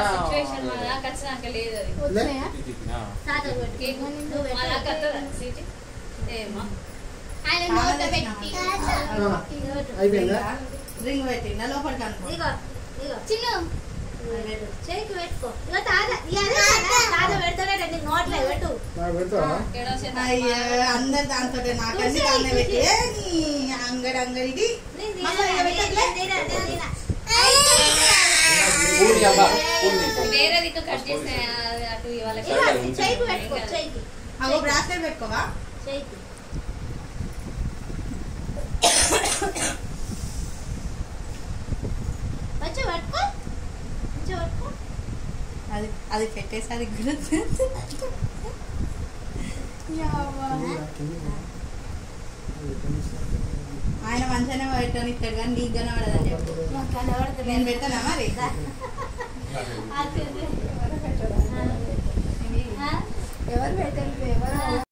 situation మన ఖచ్చితంగా లేదు రింగ్ పెట్టి లోపలికి చిన్న చేయికి పెట్టుకో నోట్లో పెట్టు అందరు దాంతో నాకన్నీ దాన్ని పెట్టి అంగడికి వేరే దిక్కు కట్ చేస్తే అటు ఇవాళ బ్రాస్లెట్ పెట్టుకోవా చేయికి అది పెట్టేసరి ఆయన మంచిగానే పెట్టని ఇస్తాడు కానీ నీకు కనబడదని చెప్పు నేను పెట్టానా మరి ఎవరు పెట్టాలి ఎవరు